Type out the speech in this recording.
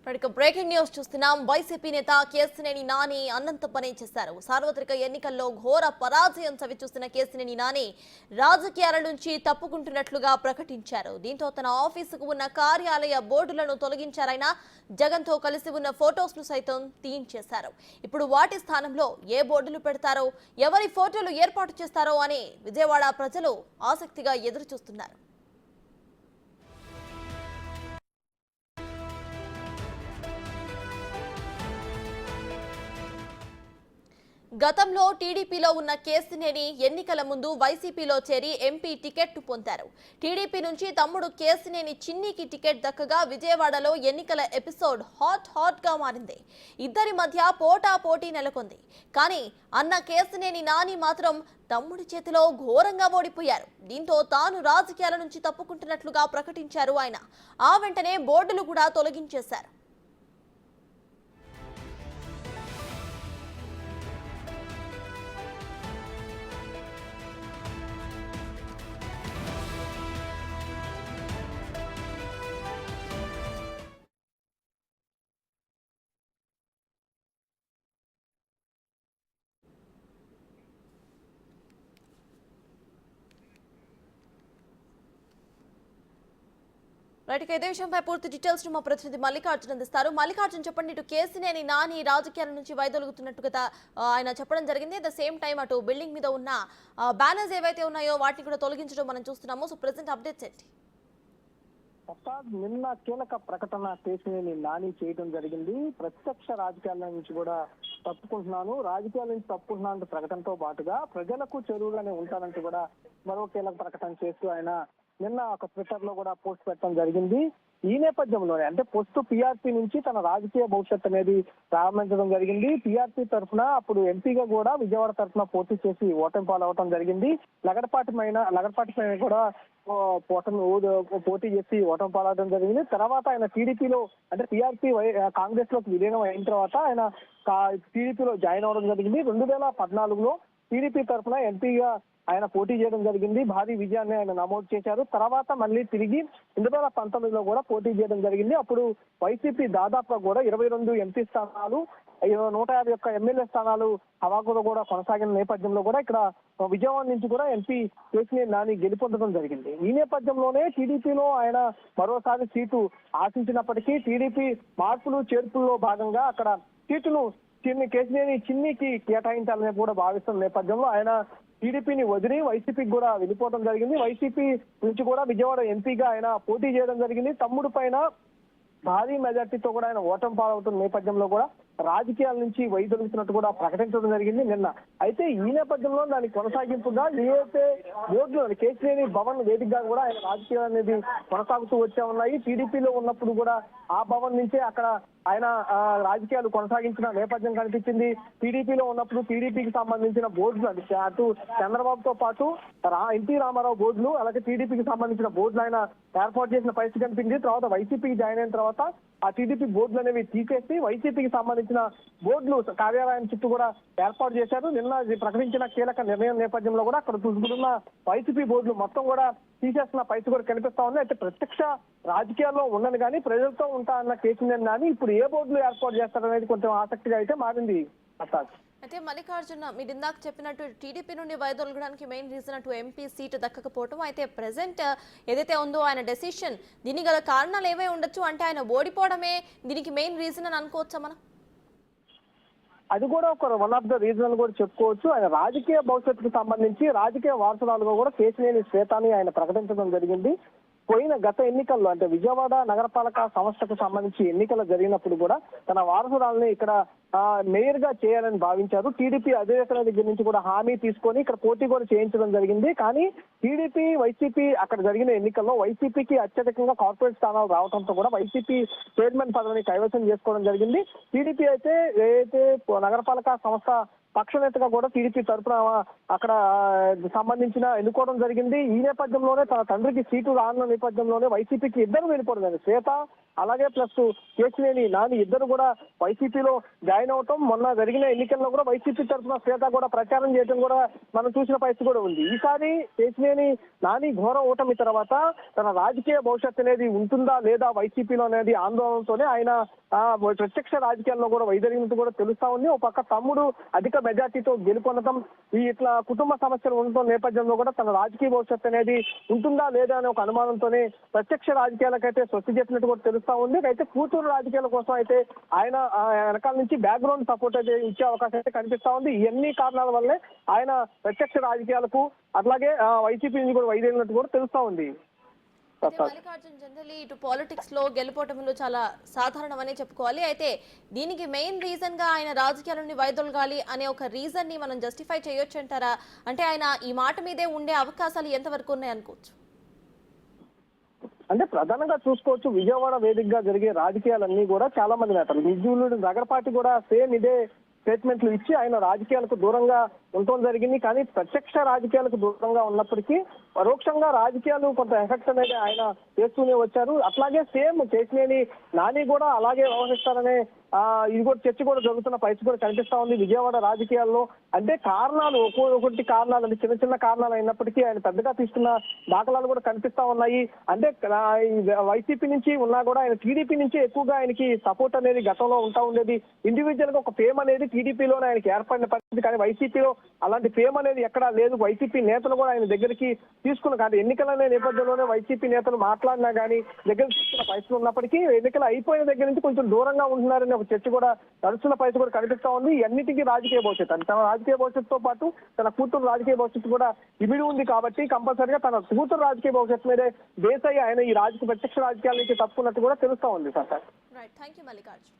Breaking news చూస్తున్నాం. YCP నేత కేశినేని నాని అన్నంత పని చేశారు. సార్వత్రిక ఎన్నికల్లో ఘోర పరాజయం చవిచూస్తున్న కేశినేని నాని రాజకీయాల నుంచి తప్పుకుంటున్నట్లుగా ప్రకటించారు. దీంతో తన ఆఫీసుకు ఉన్న కార్యాలయ బోర్డులను తొలగించారైనా జగన్తో కలిసి ఉన్న ఫోటోస్ ను సైతం తీయించేశారు. ఇప్పుడు వాటి స్థానంలో ఏ బోర్డులు పెడతారో, ఎవరి ఫోటోలు ఏర్పాటు చేస్తారో అని విజయవాడ ప్రజలు ఆసక్తిగా ఎదురు చూస్తున్నారు. గతంలో టీడీపీలో ఉన్న కేశినేని ఎన్నికల ముందు వైసీపీలో చేరి ఎంపీ టికెట్ పొందారు. టీడీపీ నుంచి తమ్ముడు కేశినేని చిన్నికి టికెట్ దక్కగా విజయవాడలో ఎన్నికల ఎపిసోడ్ హాట్ గా మారింది. ఇద్దరి మధ్య పోటీ నెలకొంది. కానీ అన్న కేశినేని నాని మాత్రం తమ్ముడి చేతిలో ఘోరంగా ఓడిపోయారు. దీంతో తాను రాజకీయాల నుంచి తప్పుకుంటున్నట్లుగా ప్రకటించారు ఆయన. ఆ వెంటనే బోర్డులు కూడా తొలగించేశారు. ఇదే విషయంపై పూర్తి డీటెయిల్స్ మా ప్రతినిధి మల్లికార్జున్ అందిస్తారు. మల్లికార్జున్, చెప్పండి. ఇటు కేశినేని నాని రాజకీయాల నుంచి వైదొలుగుతున్నట్టుగా ఆయన చెప్పడం జరిగింది. అట్ ద సేమ్ టైం అటు బిల్డింగ్ మీద ఉన్న బ్యానర్స్ ఏవైతే ఉన్నాయో వాటిని కూడా తొలగించడం మనం చూస్తున్నాము. సో ప్రెసెంట్ అప్డేట్స్ ఏంటి? నిన్న కీలక ప్రకటన కేశినేని నాని చేయడం జరిగింది. ప్రత్యక్ష రాజకీయాల నుంచి కూడా తప్పుకుంటున్నాను, రాజకీయాల నుంచి తప్పుకుంటున్నాను ప్రకటనతో పాటుగా ప్రజలకు చెరువుగానే ఉంటానంటూ కూడా మరో కీలక ప్రకటన చేస్తూ ఆయన నిన్న ఒక ట్విట్టర్ లో కూడా పోస్ట్ పెట్టడం జరిగింది. ఈ నేపథ్యంలోనే అంటే పొస్తు పీఆర్పీ నుంచి తన రాజకీయ భవిష్యత్తు అనేది ప్రారంభించడం జరిగింది. పీఆర్పీ తరఫున అప్పుడు ఎంపీగా కూడా విజయవాడ తరఫున పోటీ చేసి ఓటమి పాలవటం జరిగింది. లగడపాటి పైన కూడా పోటీ చేసి ఓటమి పాలవడం జరిగింది. తర్వాత ఆయన టీడీపీలో అంటే పీఆర్పీ కాంగ్రెస్ లోకి విలీనం అయిన తర్వాత ఆయన టీడీపీలో జాయిన్ అవ్వడం జరిగింది. 2014లో టీడీపీ తరఫున ఎంపీగా ఆయన పోటీ చేయడం జరిగింది. భారీ విజయాన్ని ఆయన నమోదు చేశారు. తర్వాత మళ్ళీ తిరిగి 2019లో కూడా పోటీ చేయడం జరిగింది. అప్పుడు వైసీపీ దాదాపుగా కూడా 22 ఎంపీ స్థానాలు, 151 ఎమ్మెల్యే స్థానాలు హవాకులో కూడా కొనసాగిన నేపథ్యంలో కూడా ఇక్కడ విజయవాడ నుంచి కూడా ఎంపీ కేశినేని నాని గెలుపొందడం జరిగింది. ఈ నేపథ్యంలోనే టీడీపీలో ఆయన మరోసారి సీటు ఆశించినప్పటికీ టీడీపీ మార్పులు చేర్పుల్లో భాగంగా అక్కడ సీటును కేశినేని చిన్నికి కేటాయించాలని కూడా భావిస్తున్న నేపథ్యంలో ఆయన టీడీపీని వదిలి వైసీపీకి కూడా వెళ్ళిపోవడం జరిగింది. వైసీపీ నుంచి కూడా విజయవాడ ఎంపీగా ఆయన పోటీ చేయడం జరిగింది. తమ్ముడు పైన భారీ మెజార్టీతో కూడా ఆయన ఓటమి పాలవుతున్న నేపథ్యంలో కూడా రాజకీయాల నుంచి వైదొలుగుతున్నట్టు కూడా ప్రకటించడం జరిగింది నిన్న. అయితే ఈ నేపథ్యంలో దానికి కొనసాగింపుగా ఏదైతే బోర్డులు కేశినేని భవన్ వేదికగా కూడా ఆయన రాజకీయాలు అనేది కొనసాగుతూ వచ్చే ఉన్నాయి. టీడీపీలో ఉన్నప్పుడు కూడా ఆ భవన్ నుంచే అక్కడ ఆయన రాజకీయాలు కొనసాగించిన నేపథ్యం కనిపించింది. టీడీపీలో ఉన్నప్పుడు టీడీపీకి సంబంధించిన బోర్డులు అటు చంద్రబాబుతో పాటు ఎన్టీ రామారావు బోర్డులు, అలాగే టీడీపీకి సంబంధించిన బోర్డులు ఆయన ఏర్పాటు చేసిన పరిస్థితి కనిపించింది. తర్వాత వైసీపీకి జాయిన్ అయిన తర్వాత ఆ టీడీపీ బోర్డులు అనేవి తీసేసి వైసీపీకి సంబంధించిన బోర్డులు కార్యాలయం చుట్టూ కూడా ఏర్పాటు చేశారు. నిన్న ప్రకటించిన కీలక నిర్ణయం నేపథ్యంలో కూడా అక్కడ చూసుకుంటున్న వైసీపీ బోర్డులు మొత్తం కూడా తీసేస్తున్న పరిస్థితి కూడా కనిపిస్తా ఉంది. అయితే ప్రత్యక్ష రాజకీయాల్లో ఉండను కానీ ప్రజలతో ఉంటా అన్న కేశినేని నాని ఇప్పుడు ఏ బోర్డులు ఏర్పాటు చేస్తారనేది కొంచెం ఆసక్తిగా అయితే మారింది. అయితే మల్లికార్జున, మీరు ఇందాక చెప్పినట్టు టీడీపీ నుండి వైదొలగడానికి మెయిన్ రీజన్ అటు ఎంపీ సీటు దక్కకపోవడం. అయితే ప్రెసెంట్ ఏదైతే ఉందో ఆయన డెసిషన్, దీనికి గల కారణాలు ఏవై ఉండొచ్చు? అంటే ఆయన ఓడిపోవడమే దీనికి మెయిన్ రీజన్ అని అనుకోవచ్చా మనం? అది కూడా ఒక వన్ ఆఫ్ ద రీజన్ కూడా చెప్పుకోవచ్చు. ఆయన రాజకీయ భవిష్యత్తుకు సంబంధించి రాజకీయ వారసురాలుగా కూడా కేశినేని శ్వేతాని ఆయన ప్రకటించడం జరిగింది. పోయిన గత ఎన్నికల్లో అంటే విజయవాడ నగరపాలక సంస్థకు సంబంధించి ఎన్నికలు జరిగినప్పుడు కూడా తన వారసురాలని ఇక్కడ మేయర్ గా చేయాలని భావించారు. టీడీపీ అధినేతల దగ్గర నుంచి కూడా హామీ తీసుకొని ఇక్కడ పోటీ కూడా చేయించడం జరిగింది. కానీ టీడీపీ వైసీపీ అక్కడ జరిగిన ఎన్నికల్లో వైసీపీకి అత్యధికంగా కార్పొరేట్ స్థానాలు రావడంతో కూడా వైసీపీ చైర్మన్ పదవిని కైవసం చేసుకోవడం జరిగింది. టీడీపీ అయితే ఏదైతే నగరపాలక సంస్థ పక్షనేతగా కూడా టీడీపీ తరఫున అక్కడ సంబంధించిన ఎన్నుకోవడం జరిగింది. ఈ నేపథ్యంలోనే తన తండ్రికి సీటు రానున్న నేపథ్యంలోనే వైసీపీకి ఇద్దరు వెళ్ళిపోవడం జరిగింది. శ్వేత అలాగే ప్లస్ కేశినేని నాని ఇద్దరు కూడా వైసీపీలో జాయిన్ జాయిన్ అవటం, మొన్న జరిగిన ఎన్నికల్లో కూడా వైసీపీ తరఫున శ్వేత కూడా ప్రచారం చేయడం కూడా మనం చూసిన పరిస్థితి కూడా ఉంది. ఈసారి కేశినేని నాని ఘోర ఓటమి తర్వాత తన రాజకీయ భవిష్యత్తు అనేది ఉంటుందా లేదా వైసీపీలో అనేది ఆందోళనతోనే ఆయన ప్రత్యక్ష రాజకీయాల్లో కూడా వైదొలిగినట్టు కూడా తెలుస్తా ఉంది. ఒక పక్క తమ్ముడు అధిక మెజార్టీతో గెలుపొందడం, ఈ ఇట్లా కుటుంబ సమస్యలు ఉండటం నేపథ్యంలో కూడా తన రాజకీయ భవిష్యత్తు అనేది ఉంటుందా లేదా అనే ఒక అనుమానంతోనే ప్రత్యక్ష రాజకీయాలకైతే స్వస్తి చెప్పినట్టు కూడా తెలుస్తా ఉంది. అయితే కూతురు రాజకీయాల కోసం అయితే ఆయన వెనకాల నుంచి బ్యాక్గ్రౌండ్ సపోర్ట్ అయితే ఇచ్చే అవకాశం అయితే కనిపిస్తా ఉంది. ఇవన్నీ కారణాల వల్లే ఆయన ప్రత్యక్ష రాజకీయాలకు అట్లాగే వైసీపీ నుంచి కూడా వైదొలిగినట్టు కూడా తెలుస్తా ఉంది. మల్లికార్జున్, జనరల్లీ ఇటు పాలిటిక్స్ లో గెలుపోవటంలో చాలా సాధారణమనే చెప్పుకోవాలి. అయితే దీనికి మెయిన్ రీజన్ గా ఆయన రాజకీయాలని వైదొలగాలి అనే ఒక రీజన్ ని మనం జస్టిఫై చేయొచ్చు అంటారా? అంటే ఆయన ఈ మాట మీదే ఉండే అవకాశాలు ఎంతవరకు ఉన్నాయి అనుకోవచ్చు? అంటే ప్రధానంగా చూసుకోవచ్చు, విజయవాడ వేదికగా జరిగే రాజకీయాలన్నీ కూడా చాలా మంది నేతలు, నిజులు నగరపాటి కూడా సేమ్ ఇదే స్టేట్మెంట్లు ఇచ్చి ఆయన రాజకీయాలకు దూరంగా ఉండటం జరిగింది. కానీ ప్రత్యక్ష రాజకీయాలకు దూరంగా ఉన్నప్పటికీ పరోక్షంగా రాజకీయాలు కొంత ఎఫెక్ట్ అనేది ఆయన చేస్తూనే వచ్చారు. అట్లాగే సేమ్ కేశినేని నాని కూడా అలాగే వ్యవహరిస్తారనే ఇది కూడా చర్చ కూడా జరుగుతున్న పరిస్థితి కూడా కనిపిస్తా ఉంది విజయవాడ రాజకీయాల్లో. అంటే కారణాలు ఒక్కొక్కటి కారణాలు అంటే చిన్న చిన్న కారణాలు అయినప్పటికీ ఆయన పెద్దగా తీసుకున్న దాఖలాలు కూడా కనిపిస్తా ఉన్నాయి. అంటే వైసీపీ నుంచి ఉన్నా కూడా ఆయన టీడీపీ నుంచి ఎక్కువగా ఆయనకి సపోర్ట్ అనేది గతంలో ఉంటా ఉండేది. ఇండివిజువల్ గా ఒక ఫేమ్ అనేది టీడీపీలోనే ఆయనకి ఏర్పడిన పరిస్థితి. కానీ వైసీపీలో అలాంటి ఫేమ్ అనేది ఎక్కడా లేదు. వైసీపీ నేతలు కూడా ఆయన దగ్గరికి తీసుకున్న కాదు, ఎన్నికలనే నేపథ్యంలోనే వైసీపీ నేతలు మాట్లాడినా కానీ దగ్గర తీసుకున్న పరిస్థితులు ఉన్నప్పటికీ ఎన్నికలు అయిపోయిన దగ్గర నుంచి కొంచెం దూరంగా ఉంటున్నారనే ఒక చర్చ కూడా నడుస్తున్న పరిస్థితి కూడా కనిపిస్తా ఉంది. అన్నిటికీ రాజకీయ భవిష్యత్తు అంటే తన రాజకీయ భవిష్యత్తుతో పాటు తన కూతురు రాజకీయ భవిష్యత్తు కూడా ఇమిడి ఉంది కాబట్టి కంపల్సరిగా తన కూతురు రాజకీయ భవిష్యత్తు మీదే బేస్ అయ్యి ఆయన ఈ ప్రత్యక్ష రాజకీయాల నుంచి తప్పుకున్నట్టు కూడా తెలుస్తా ఉంది. Sir right, thank you Mallikarjun.